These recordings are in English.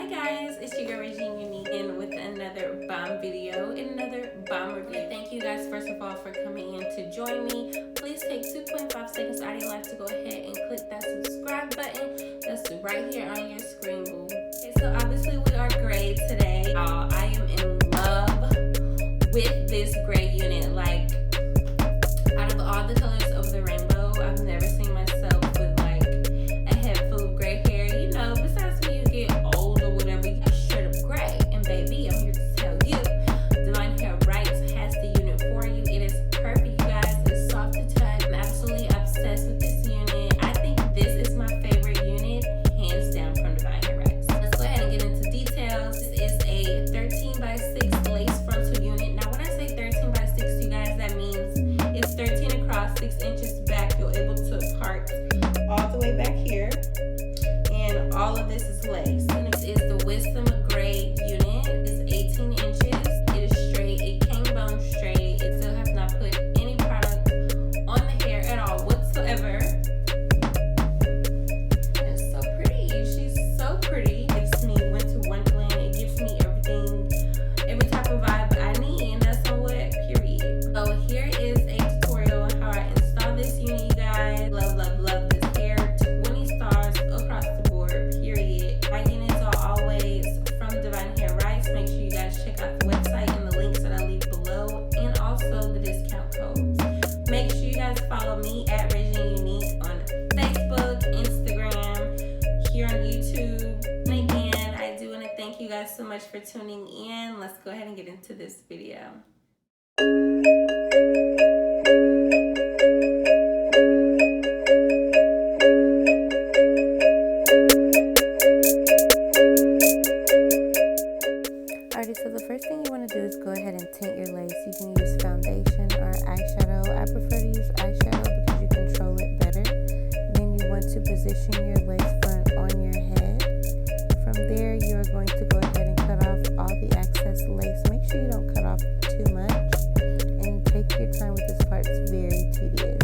Hi guys, it's your girl Regine Unique in with another bomb video and another bomb review. Thank you guys first of all for coming in to join me. Please take 2.5 seconds out of your life to go ahead and click that subscribe button that's right here on your screen, boo. Okay, so obviously we are gray today. I am in love with this gray unit. Like, out of all the colors of the rainbow, I've never seen myself with like a head full of gray hair. You know, besides when you get old or whatever, you get straight up gray. And baby, I'm here to tell you, Divine Hair Rights has the unit for you. It is perfect, you guys. It's soft to touch. I'm absolutely obsessed with this unit. I think this is my favorite unit, hands down, from Divine Hair Rights. Let's go ahead and get into details. This is a 13 by 6 lace frontal unit. Now, when I say 13 by 6, you guys, that means it's 13 across, 6 inches back. You're able to part all the way back here. And all of this is lace. And it is the Wisdom Gray unit. It's 18 inches. It is straight. It came bone straight. It still has not put any product on the hair at all whatsoever. And it's so pretty. She's so pretty. It gives me winter wonderland. It gives me everything, every type of vibe I need. And that's on what, period. So here is a tutorial on how I install this unit, you guys. Love, love, love this hair. 20 stars across the board, period. My units are always from Divine Hair Rights. Make sure you guys check out the website and the links that I leave below, and also the discount codes. Make sure you guys follow me at Regine Unique on Facebook, Instagram, here on YouTube. And again, I do want to thank you guys so much for tuning in. Let's go ahead and get into this video. Alrighty, so the first thing you want to do is go ahead and tint your lace. You can use foundation or eyeshadow. I prefer to use eyeshadow because you control it better. Then you want to position your lace front on your head. From there, you are going to go ahead and cut off all the excess lace. Make sure you don't cut off too much, and take your time with this part. It's very tedious.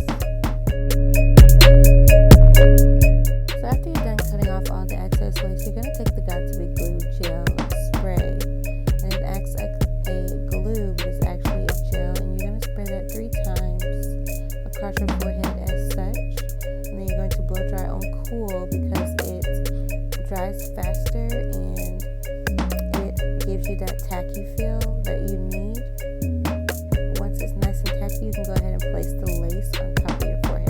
So after you're done cutting off all the excess lace, you're going to take the Got2b glue gel spray. And it acts like a glue, but it's actually a gel. And you're going to spray that 3 times across your forehead as such. And then you're going to blow dry on cool because it dries faster and it gives you that tacky feel that you need. Once it's nice and tacky, you can go ahead and place the lace on top of your forehead.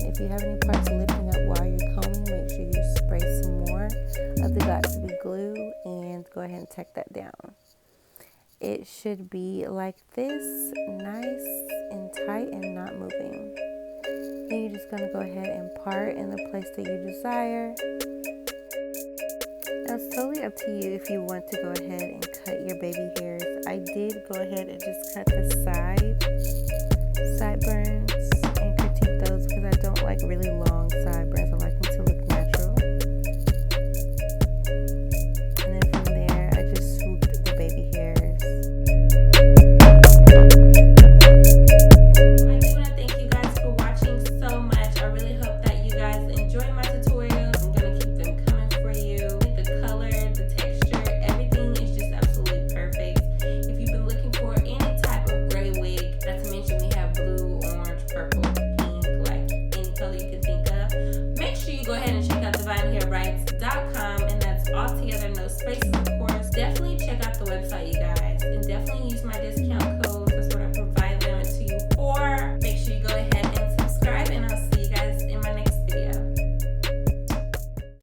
If you have any parts lifting up while you're combing, make sure you spray some more of the Got2b glue and go ahead and tack that down. It should be like this, nice and tight and not moving. Then you're just going to go ahead and part in the place that you desire. Now it's totally up to you if you want to go ahead and cut your baby hairs. I did go ahead and just cut the sideburns and critique those because I don't like really long sideburns. I like them to look natural. And then from there, I just swooped the baby hairs. I do want to thank you guys for watching so much. I really hope that you guys enjoy my tutorials. I'm going to keep them coming for you. The color, the texture, everything is just absolutely perfect. If you've been looking for any type of gray wig, not to mention we have blue, orange, purple, pink, like any color you can think of, make sure you go ahead and check out DivineHairRights.com, and that's all together, no spaces.